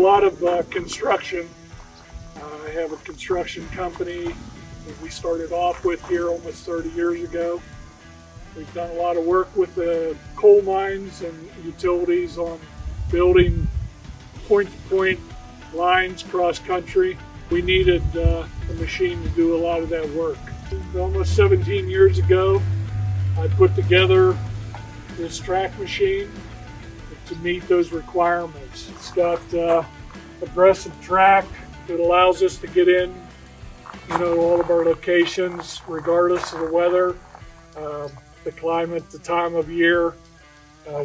lot of construction. I have a construction company that we started off with here almost 30 years ago. We've done a lot of work with the coal mines and utilities on building point-to-point lines cross country. We needed a machine to do a lot of that work. Almost 17 years ago, I put together this track machine to meet those requirements. It's got aggressive track that allows us to get in, all of our locations regardless of the weather, the climate, the time of year.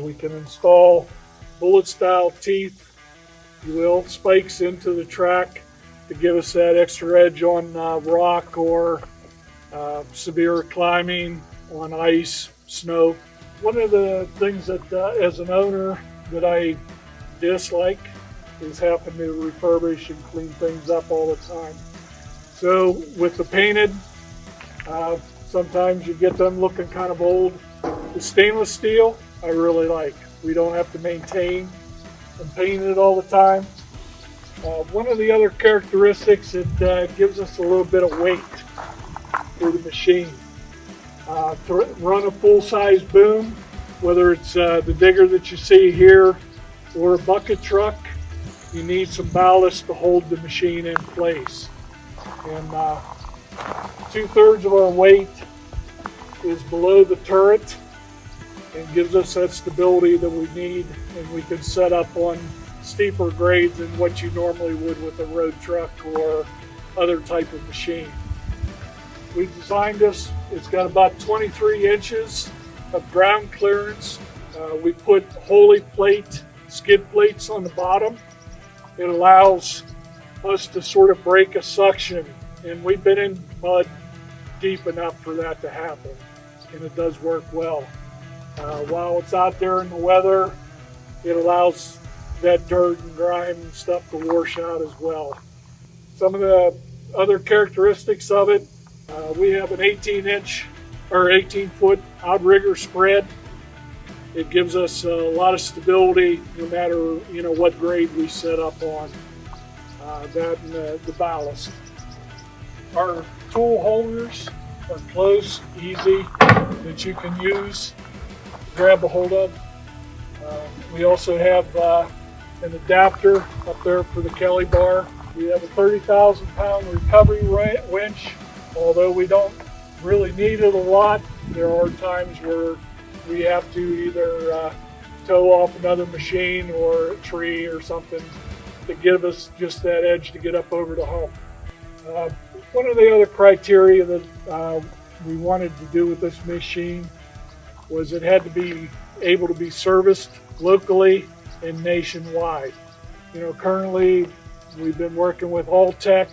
We can install bullet style teeth, if you will, spikes into the track to give us that extra edge on rock or severe climbing on ice, snow. One of the things that as an owner that I dislike is having to refurbish and clean things up all the time. So with the painted, sometimes you get them looking kind of old. The stainless steel, I really like. We don't have to maintain and paint it all the time. One of the other characteristics, it gives us a little bit of weight for the machine. To run a full-size boom, whether it's the digger that you see here or a bucket truck, you need some ballast to hold the machine in place. And 2/3 of our weight is below the turret and gives us that stability that we need, and we can set up on steeper grades than what you normally would with a road truck or other type of machine. We designed this, it's got about 23 inches of ground clearance. We put Holy plate, skid plates on the bottom. It allows us to sort of break a suction, and we've been in mud deep enough for that to happen, and it does work well. While it's out there in the weather, it allows that dirt and grime and stuff to wash out as well. Some of the other characteristics of it, we have an 18-foot outrigger spread. It gives us a lot of stability no matter what grade we set up on that and the ballast. Our tool holders are close, easy, that you can use, grab a hold of. We also have an adapter up there for the Kelly bar. We have a 30,000-pound recovery winch. Although we don't really need it a lot, there are times where we have to either tow off another machine or a tree or something to give us just that edge to get up over the hump. One of the other criteria that we wanted to do with this machine was it had to be able to be serviced locally and nationwide. Currently we've been working with Alltech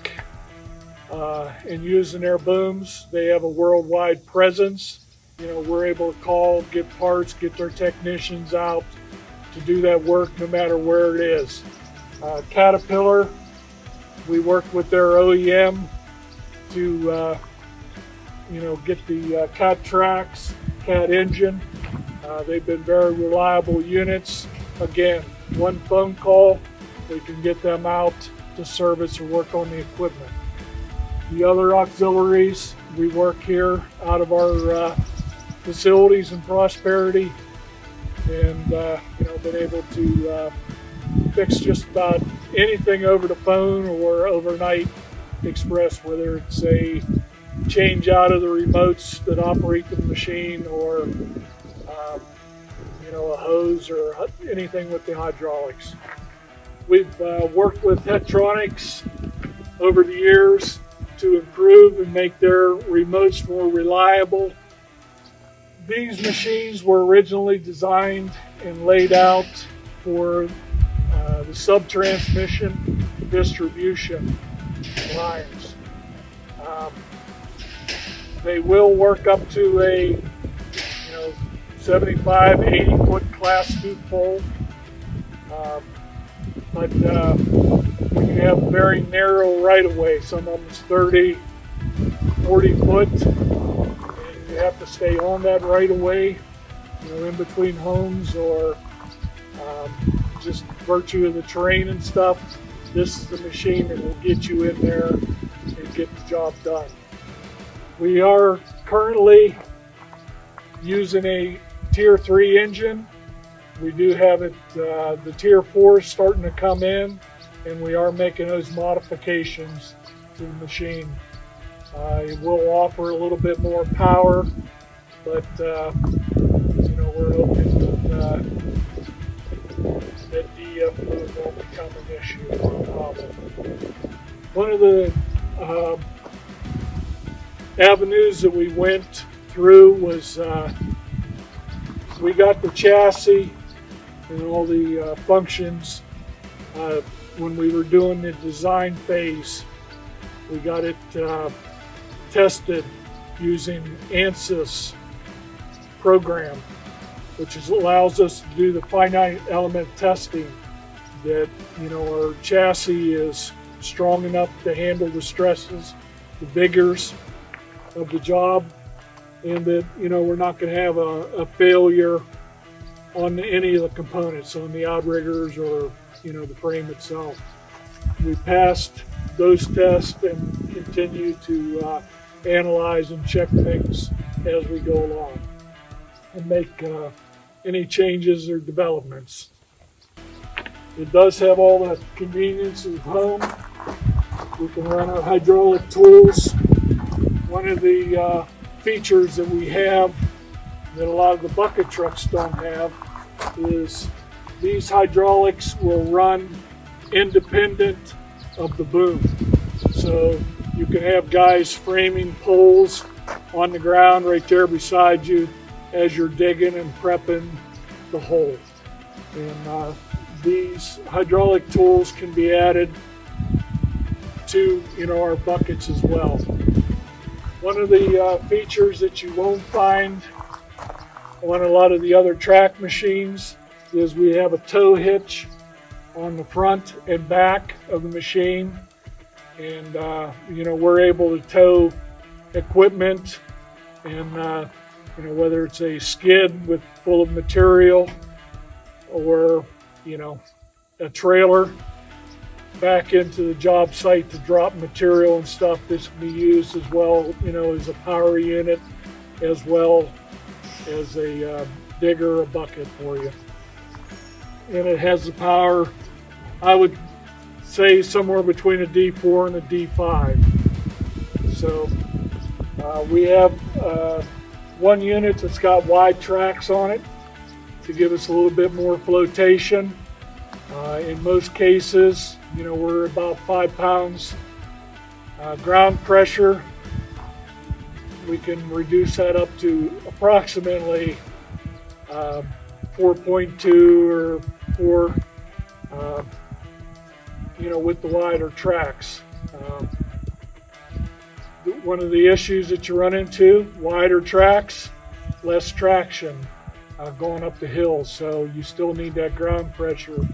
and using their booms. They have a worldwide presence. We're able to call, get parts, get their technicians out to do that work no matter where it is. Caterpillar, we work with their OEM to get the Cat tracks, Cat engine. They've been very reliable units. Again, one phone call, we can get them out to service or work on the equipment. The other auxiliaries, we work here out of our facilities in Prosperity, and been able to fix just about anything over the phone or overnight express, whether it's a change out of the remotes that operate the machine or a hose or anything with the hydraulics. We've worked with Tektronix over the years to improve and make their remotes more reliable. These machines were originally designed and laid out for the sub-transmission distribution lines. They will work up to a 75, 80 foot class 2 pole, but you have very narrow right of way. Some of them is 30, 40 foot, and you have to stay on that right of way, in between homes or just virtue of the terrain and stuff, this is the machine that will get you in there and get the job done. We are currently using a Tier 3 engine. We do have it, the Tier 4 is starting to come in, and we are making those modifications to the machine. It will offer a little bit more power, but you know, we're hoping that DEF fluid won't become an issue or a problem. One of the avenues that we went through was we got the chassis and all the functions when we were doing the design phase. We got it tested using ANSYS program, which allows us to do the finite element testing that, you know, our chassis is strong enough to handle the stresses, the vigors of the job, and that, you know, we're not going to have a failure on any of the components, on the outriggers or, you know, the frame itself. We passed those tests and continue to analyze and check things as we go along and make any changes or developments. It does have all the conveniences of home. We can run our hydraulic tools. One of the features that we have that a lot of the bucket trucks don't have is these hydraulics will run independent of the boom. So you can have guys framing poles on the ground right there beside you as you're digging and prepping the hole. And these hydraulic tools can be added to, you know, our buckets as well. One of the features that you won't find on a lot of the other track machines is we have a tow hitch on the front and back of the machine, and you know, we're able to tow equipment, and you know, whether it's a skid with full of material or, you know, a trailer back into the job site to drop material and stuff. This can be used as well, you know, as a power unit as well as a digger or bucket for you. And it has the power, I would say, somewhere between a D4 and a D5. So we have one unit that's got wide tracks on it to give us a little bit more flotation. In most cases, you know, we're about 5 pounds. Ground pressure, we can reduce that up to approximately 4.2 or 4, you know, with the wider tracks. One of the issues that you run into, wider tracks, less traction going up the hill, so you still need that ground pressure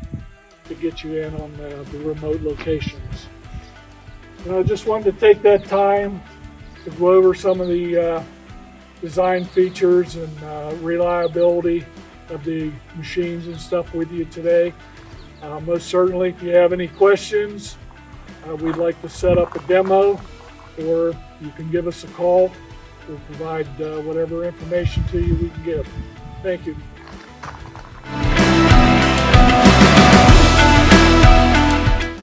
to get you in on the remote locations. And I just wanted to take that time to go over some of the design features and reliability of the machines and stuff with you today. Most certainly, if you have any questions, we'd like to set up a demo, or you can give us a call. We'll provide whatever information to you we can give. Thank you.